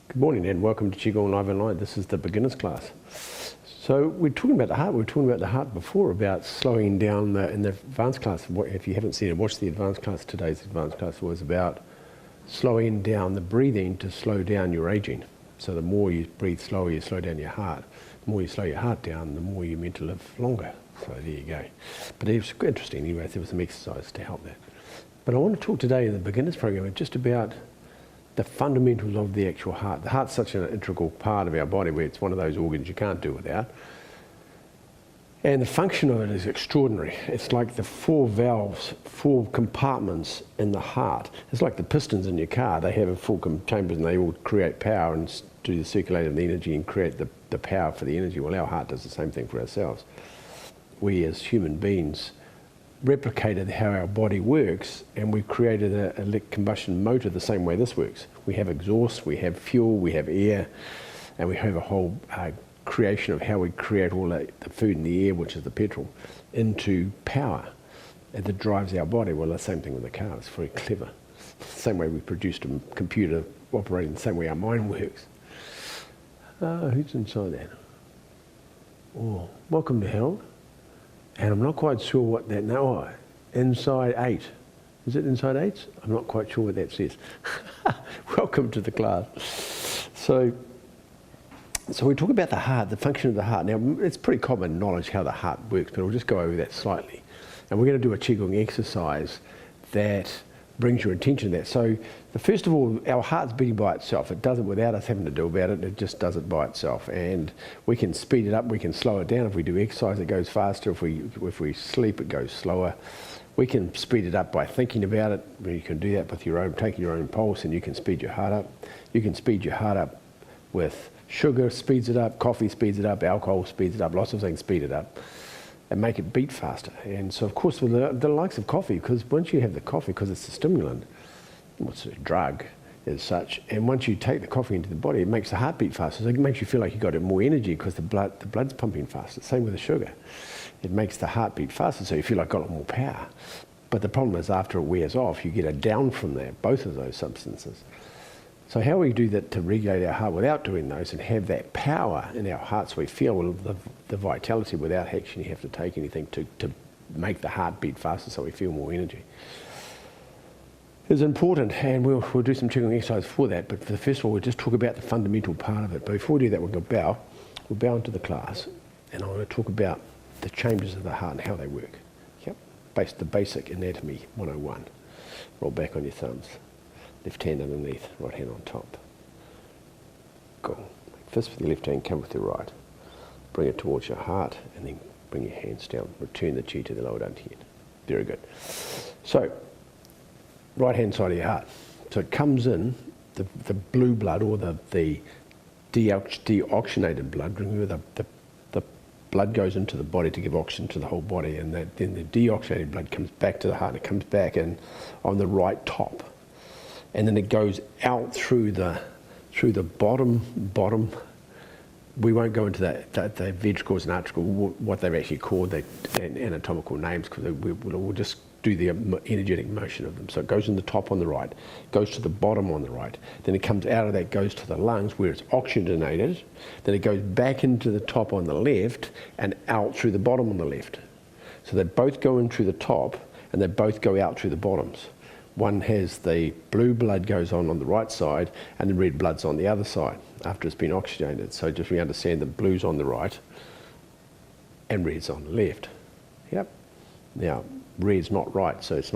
Good morning and welcome to Qigong Live Online. This is the beginners class. So we're talking about the heart. We were talking about the heart before, about slowing down in the advanced class. If you haven't seen it, watch the advanced class. Today's advanced class was about slowing down the breathing to slow down your aging. So the more you breathe slower, you slow down your heart. The more you slow your heart down, the more you're meant to live longer. So there you go. But it was interesting anyway. There was some exercise to help that. But I want to talk today in the beginners program just about the fundamentals of the actual heart. The heart's such an integral part of our body where it's one of those organs you can't do without. And the function of it is extraordinary. It's like the four valves, four compartments in the heart. It's like the pistons in your car. They have four chambers and they all create power and do the circulation of the energy and create the power for the energy. Well, our heart does the same thing for ourselves. We as human beings replicated how our body works, and we created a combustion motor the same way this works. We have exhaust, we have fuel, we have air, and we have a whole creation of how we create all the food and the air, which is the petrol, into power that drives our body. Well, the same thing with the car. It's very clever. Same way we produced a computer operating the same way our mind works. Who's inside that? Oh, welcome to Harold. And I'm not quite sure what that now. Inside 8. Is it inside 8? I'm not quite sure what that says. Welcome to the class. So we talk about the heart, the function of the heart. Now, it's pretty common knowledge how the heart works, but we'll just go over that slightly. And we're going to do a Qigong exercise that brings your attention to that. So, first of all, our heart's beating by itself. It does it without us having to do about it. It just does it by itself. And we can speed it up, we can slow it down. If we do exercise, it goes faster. If we sleep, it goes slower. We can speed it up by thinking about it. You can do that with taking your own pulse, and you can speed your heart up. You can speed your heart up with sugar, speeds it up, coffee speeds it up, alcohol speeds it up, lots of things speed it up and make it beat faster. And so, of course, with the likes of coffee, because once you have the coffee, because it's a stimulant, it's a drug as such, and once you take the coffee into the body, it makes the heart beat faster. So it makes you feel like you've got more energy because the blood's pumping faster. Same with the sugar. It makes the heart beat faster, so you feel like you've got a lot more power. But the problem is after it wears off, you get a down from that, both of those substances. So how we do that to regulate our heart without doing those and have that power in our heart so we feel the vitality without actually have to take anything to make the heart beat faster so we feel more energy is important, and we'll do some Qigong exercise for that. But first of all, we'll just talk about the fundamental part of it. But before we do that, we'll bow into the class, and I want to talk about the chambers of the heart and how they work. Yep, the basic anatomy 101. Roll back on your thumbs. Left hand underneath, right hand on top. Go. Make fist with your left hand, come with your right. Bring it towards your heart, and then bring your hands down. Return the chi to the lower dantian. Very good. So, right hand side of your heart. So it comes in, the blue blood, or the deoxygenated blood. Remember, the blood goes into the body to give oxygen to the whole body, and then the deoxygenated blood comes back to the heart. It comes back in on the right top. And then it goes out through the bottom. We won't go into the ventricles and artericles, what they're actually called, the anatomical names, because we'll just do the energetic motion of them. So it goes in the top on the right, goes to the bottom on the right, then it comes out of that, goes to the lungs where it's oxygenated, then it goes back into the top on the left and out through the bottom on the left. So they both go in through the top and they both go out through the bottoms. One has the blue blood goes on the right side and the red blood's on the other side after it's been oxygenated. So just we understand that blue's on the right and red's on the left. Yep. Now, red's not right, so it's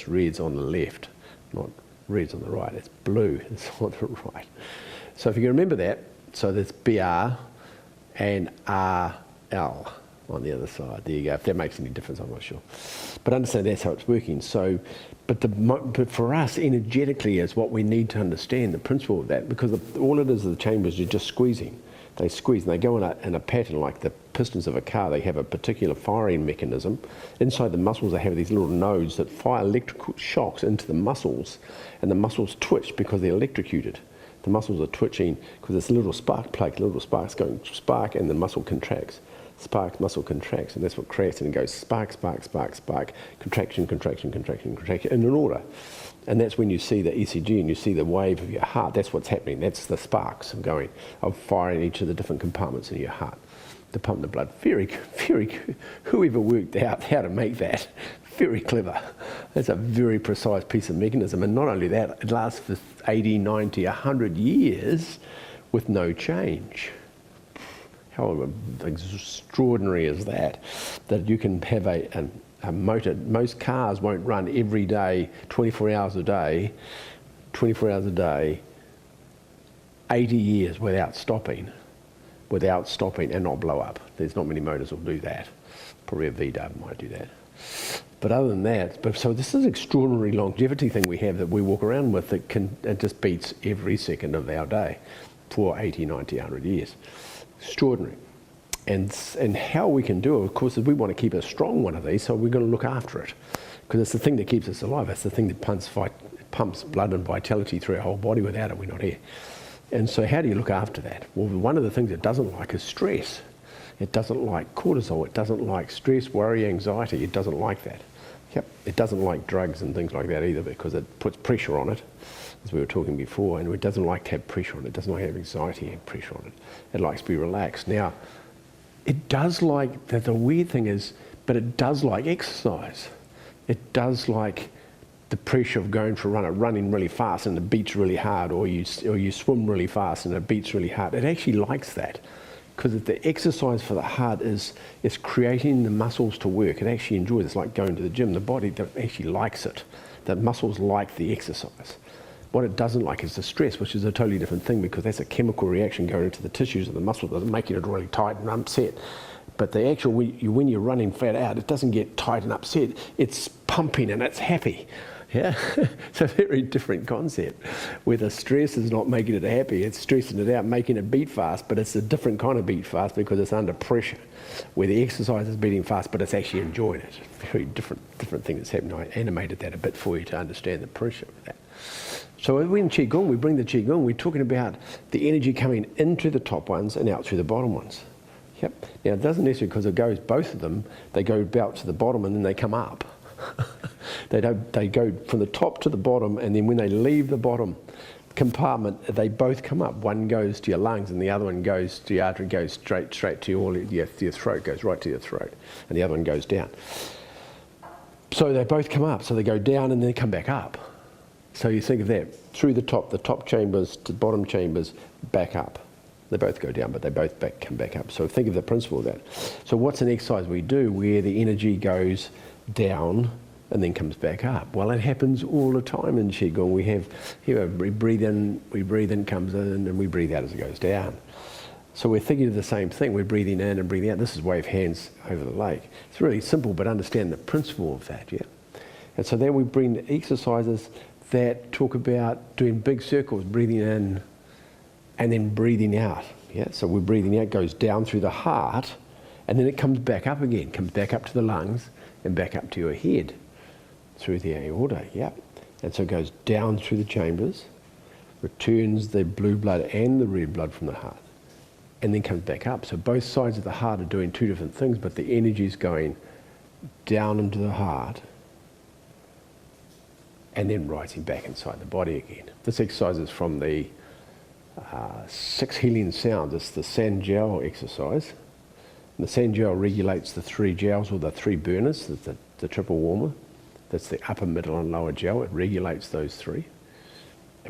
red's on the left, not red's on the right. It's blue, it's on the right. So if you can remember that, so there's BR and RL on the other side. There you go. If that makes any difference, I'm not sure. But understand that's how it's working. So, but for us, energetically, is what we need to understand the principle of that, because all it is the chambers, you're just squeezing. They squeeze and they go in a pattern like the pistons of a car. They have a particular firing mechanism. Inside the muscles, they have these little nodes that fire electrical shocks into the muscles, and the muscles twitch because they're electrocuted. The muscles are twitching because it's a little spark plug, little sparks going spark, and the muscle contracts. Spark, muscle contracts, and that's what creates, and it goes spark, spark, spark, spark, contraction, contraction, contraction, contraction, in an order. And that's when you see the ECG and you see the wave of your heart. That's what's happening. That's the sparks of firing each of the different compartments in your heart to pump the blood. Very, very, whoever worked out how to make that, very clever. That's a very precise piece of mechanism. And not only that, it lasts for 80, 90, 100 years with no change. How extraordinary is that? That you can have a motor. Most cars won't run every day, 24 hours a day, 80 years without stopping and not blow up. There's not many motors will do that. Probably a VW might do that. But other than that, so this is an extraordinary longevity thing we have that we walk around with that it just beats every second of our day for 80, 90, 100 years. Extraordinary. And how we can do it, of course, is we want to keep a strong one of these, so we're going to look after it. Because it's the thing that keeps us alive. It's the thing that pumps blood and vitality through our whole body. Without it, we're not here. And so how do you look after that? Well, one of the things it doesn't like is stress. It doesn't like cortisol. It doesn't like stress, worry, anxiety. It doesn't like that. Yep. It doesn't like drugs and things like that either, because it puts pressure on it, as we were talking before, and it doesn't like to have pressure on it. It doesn't like to have anxiety and pressure on it. It likes to be relaxed. Now, it does like, the weird thing is, but it does like exercise. It does like the pressure of going for a run, running really fast and it beats really hard, or you swim really fast and it beats really hard. It actually likes that, because the exercise for the heart is creating the muscles to work. It actually enjoys it. It's like going to the gym. The body actually likes it. The muscles like the exercise. What it doesn't like is the stress, which is a totally different thing, because that's a chemical reaction going into the tissues of the muscle that's making it really tight and upset. But the actual, when you're running flat out, it doesn't get tight and upset. It's pumping and it's happy. Yeah, it's a very different concept. Where the stress is not making it happy, it's stressing it out, making it beat fast, but it's a different kind of beat fast because it's under pressure. Where the exercise is beating fast, but it's actually enjoying it. Very different thing that's happening. I animated that a bit for you to understand the pressure of that. So in Qigong, we bring the Qigong, we're talking about the energy coming into the top ones and out through the bottom ones. Yep. Now it doesn't necessarily, because it goes, both of them, they go about to the bottom and then they come up. They go from the top to the bottom, and then when they leave the bottom compartment, they both come up. One goes to your lungs and the other one goes to your artery, goes straight to your throat, goes right to your throat, and the other one goes down. So they both come up, so they go down and then they come back up. So you think of that, through the top chambers to bottom chambers, back up. They both go down, but they both come back up. So think of the principle of that. So what's an exercise we do where the energy goes down and then comes back up? Well, it happens all the time in Qigong. We have, we breathe in, comes in, and we breathe out as it goes down. So we're thinking of the same thing. We're breathing in and breathing out. This is wave hands over the lake. It's really simple, but understand the principle of that, yeah? And so then we bring the exercises that talk about doing big circles, breathing in and then breathing out. Yeah, so we're breathing out, goes down through the heart, and then it comes back up again, comes back up to the lungs and back up to your head through the aorta. Yeah, and so it goes down through the chambers, returns the blue blood and the red blood from the heart, and then comes back up. So both sides of the heart are doing two different things, but the energy is going down into the heart and then rising back inside the body again. This exercise is from the Six Healing Sounds. It's the San Jiao exercise. And the San Jiao regulates the three jiaos, or the three burners, the triple warmer. That's the upper, middle and lower jiao. It regulates those three.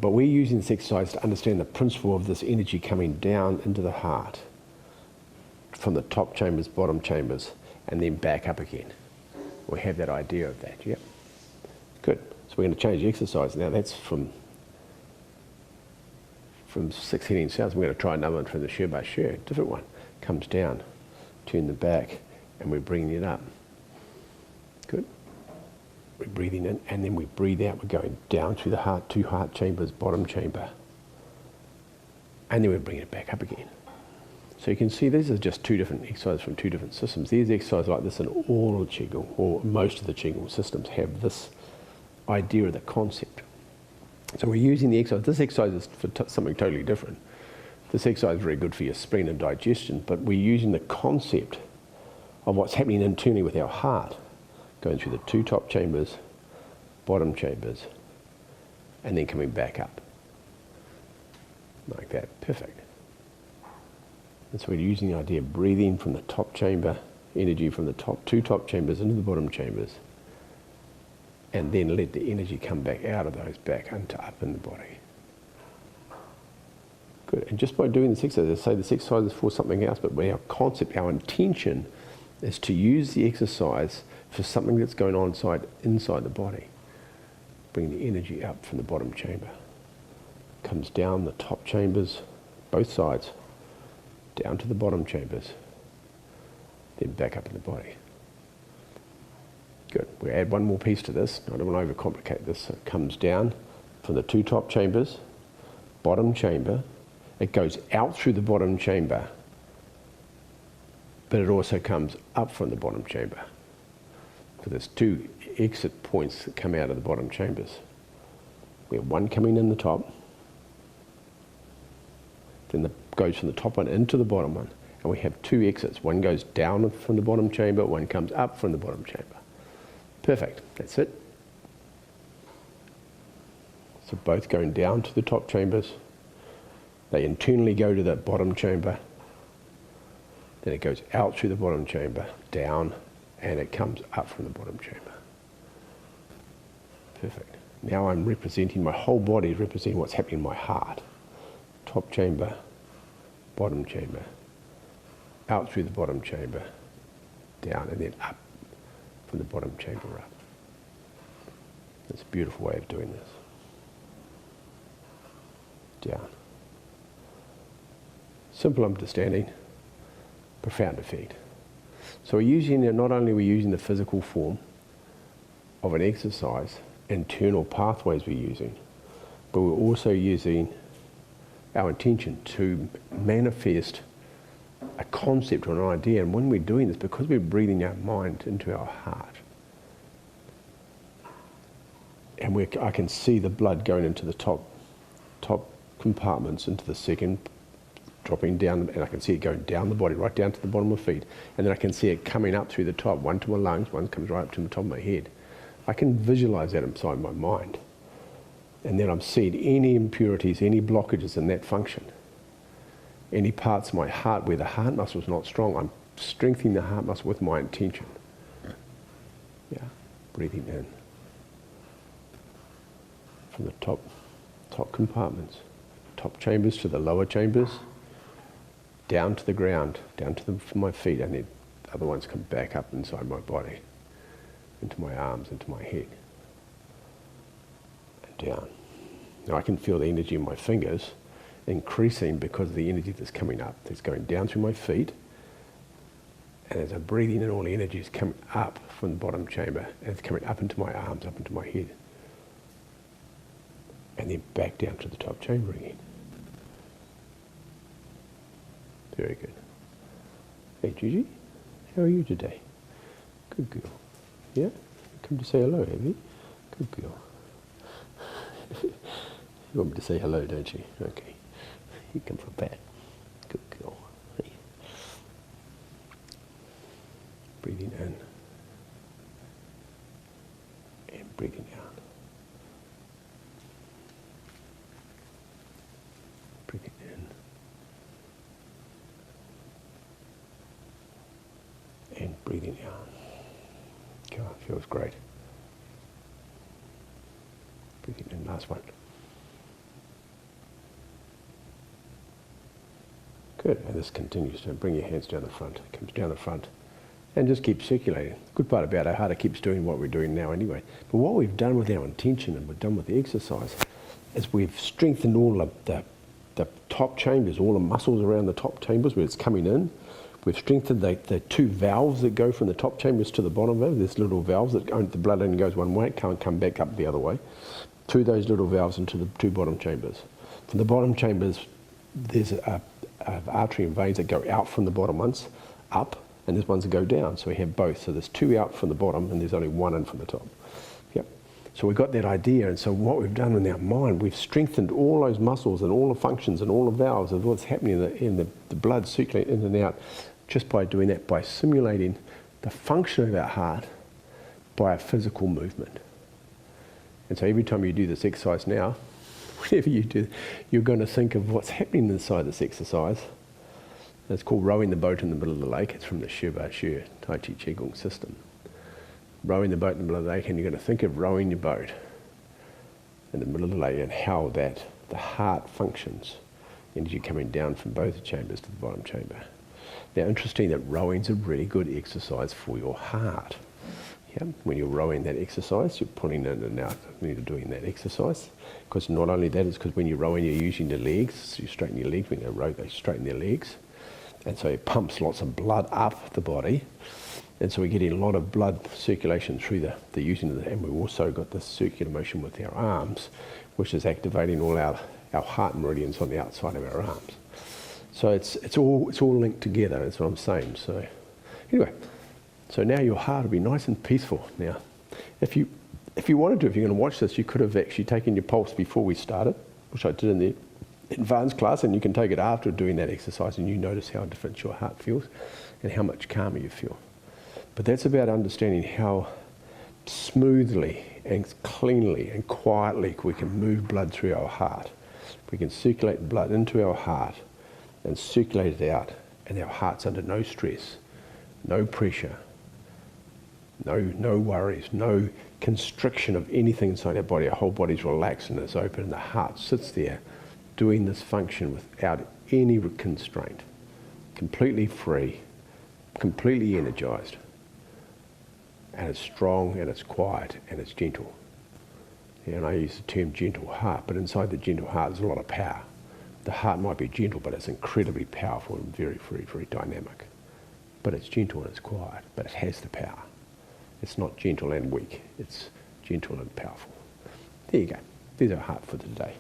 But we're using this exercise to understand the principle of this energy coming down into the heart from the top chambers, bottom chambers, and then back up again. We have that idea of that, yeah? Good. So we're going to change the exercise. Now that's from Six Healing Sounds. We're going to try another one from the Shi Ba Shi, different one. Comes down, turn the back, and we're bringing it up. Good. We're breathing in, and then we breathe out. We're going down through the heart, two heart chambers, bottom chamber. And then we're bringing it back up again. So you can see these are just two different exercises from two different systems. These exercises like this in all of Qigong, or most of the Qigong systems, have this idea of the concept. So we're using the exercise. This exercise is for something totally different. This exercise is very good for your spleen and digestion, but we're using the concept of what's happening internally with our heart, going through the 2 top chambers, bottom chambers, and then coming back up. Like that. Perfect. And so we're using the idea of breathing from the top chamber, energy from the 2 top chambers into the bottom chambers, and then let the energy come back out of those back into up in the body. Good. And just by doing this exercise, I say this exercise is for something else, but our concept, our intention is to use the exercise for something that's going on inside the body. Bring the energy up from the bottom chamber. Comes down the top chambers, both sides, down to the bottom chambers, then back up in the body. Good. We add one more piece to this. I don't want to overcomplicate this. So it comes down from the 2 top chambers, bottom chamber. It goes out through the bottom chamber, but it also comes up from the bottom chamber. So there's 2 exit points that come out of the bottom chambers. We have one coming in the top, then goes from the top one into the bottom one, and we have 2 exits. One goes down from the bottom chamber, one comes up from the bottom chamber. Perfect, that's it. So both going down to the top chambers, they internally go to the bottom chamber, then it goes out through the bottom chamber, down, and it comes up from the bottom chamber. Perfect. Now I'm representing, my whole body is representing what's happening in my heart. Top chamber, bottom chamber, out through the bottom chamber, down, and then up from the bottom chamber up. That's a beautiful way of doing this. Down. Simple understanding, profound effect. So we're using, not only are we using the physical form of an exercise, internal pathways we're using, but we're also using our intention to manifest a concept or an idea. And when we're doing this, because we're breathing our mind into our heart, and I can see the blood going into the top compartments, into the second, dropping down, and I can see it going down the body, right down to the bottom of my feet, and then I can see it coming up through the top, one to my lungs, one comes right up to the top of my head. I can visualize that inside my mind. And then I'm seeing any impurities, any blockages in that function. Any parts of my heart where the heart muscle is not strong, I'm strengthening the heart muscle with my intention. Yeah, breathing in. From the top compartments, top chambers to the lower chambers, down to the ground, down to my feet, and then the other ones come back up inside my body, into my arms, into my head, and down. Now I can feel the energy in my fingers increasing because of the energy that's coming up. It's going down through my feet, and as I'm breathing in, all the energy is coming up from the bottom chamber, and it's coming up into my arms, up into my head, and then back down to the top chamber again. Very good. Hey Gigi, how are you today? Good girl. Yeah? Come to say hello, have you? Good girl. You want me to say hello, don't you? Okay. You come for a pat. Good girl. Hey. Breathing in. And breathing out. Breathing in. And breathing out. God, feels great. Breathing in, last one. Good, and this continues to bring your hands down the front. It comes down the front and just keeps circulating. The good part about our heart, it keeps doing what we're doing now anyway. But what we've done with our intention and we've done with the exercise is we've strengthened all of the top chambers, all the muscles around the top chambers where it's coming in. We've strengthened the 2 valves that go from the top chambers to the bottom valve. There's little valves that the blood only goes one way, it can't come back up the other way. Through those little valves into the 2 bottom chambers. From the bottom chambers, there's a artery and veins that go out from the bottom ones, up, and there's ones that go down. So we have both. So there's 2 out from the bottom, and there's only 1 in from the top. Yep. So we've got that idea, and so what we've done in our mind, we've strengthened all those muscles and all the functions and all the valves of what's happening in the blood circulating in and out, just by doing that, by simulating the function of our heart by a physical movement. And so every time you do this exercise now, whenever you do, you're going to think of what's happening inside this exercise. It's called rowing the boat in the middle of the lake. It's from the Taiji Qigong system. Rowing the boat in the middle of the lake, and you're going to think of rowing your boat in the middle of the lake and how that the heart functions, energy coming down from both chambers to the bottom chamber. Now, interesting that rowing's a really good exercise for your heart. Yeah? When you're rowing that exercise, you're pulling in and out when you're doing that exercise. Because not only that, it's because when you're rowing, you're using the legs. So you straighten your legs. When they row, they straighten their legs. And so it pumps lots of blood up the body. And so we're getting a lot of blood circulation through the using of the, and we've also got this circular motion with our arms, which is activating all our heart meridians on the outside of our arms. So it's all linked together, that's what I'm saying. So anyway, so now your heart will be nice and peaceful. Now, if you wanted to, if you're going to watch this, you could have actually taken your pulse before we started, which I did in the advanced class, and you can take it after doing that exercise, and you notice how different your heart feels and how much calmer you feel. But that's about understanding how smoothly and cleanly and quietly we can move blood through our heart. We can circulate blood into our heart and circulate it out, and our heart's under no stress, no pressure, no worries, no constriction of anything inside our body. Our whole body's relaxed and it's open, and the heart sits there doing this function without any constraint, completely free, completely energized. And it's strong, and it's quiet, and it's gentle. Yeah, and I use the term gentle heart, but inside the gentle heart there's a lot of power. The heart might be gentle, but it's incredibly powerful and very, very, very dynamic. But it's gentle and it's quiet, but it has the power. It's not gentle and weak, it's gentle and powerful. There you go. There's our heart for today.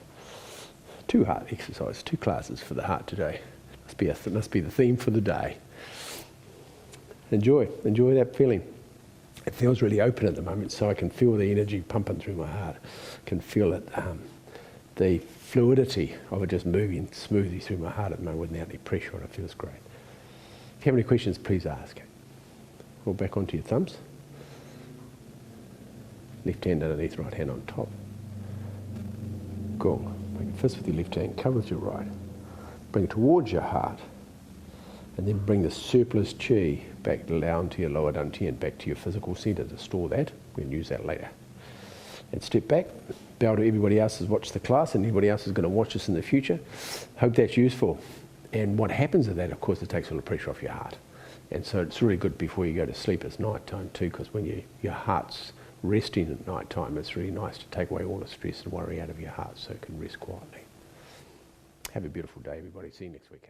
2 heart exercises, 2 classes for the heart today. Must be the theme for the day. Enjoy that feeling. It feels really open at the moment, so I can feel the energy pumping through my heart. I can feel it, the fluidity of it just moving smoothly through my heart at the moment without any pressure on it. It feels great. If you have any questions, please ask. Roll back onto your thumbs. Left hand underneath, right hand on top. Gong. Make a fist with your left hand, cover with your right. Bring it towards your heart. And then bring the surplus chi back down to your lower dantian, back to your physical center to store that. We can use that later. And step back, bow to everybody else who's watched the class and anybody else who's going to watch this in the future. Hope that's useful. And what happens with that, of course, it takes all the pressure off your heart. And so it's really good before you go to sleep. It's night time too, because when your heart's resting at night time, it's really nice to take away all the stress and worry out of your heart so it can rest quietly. Have a beautiful day, everybody. See you next week.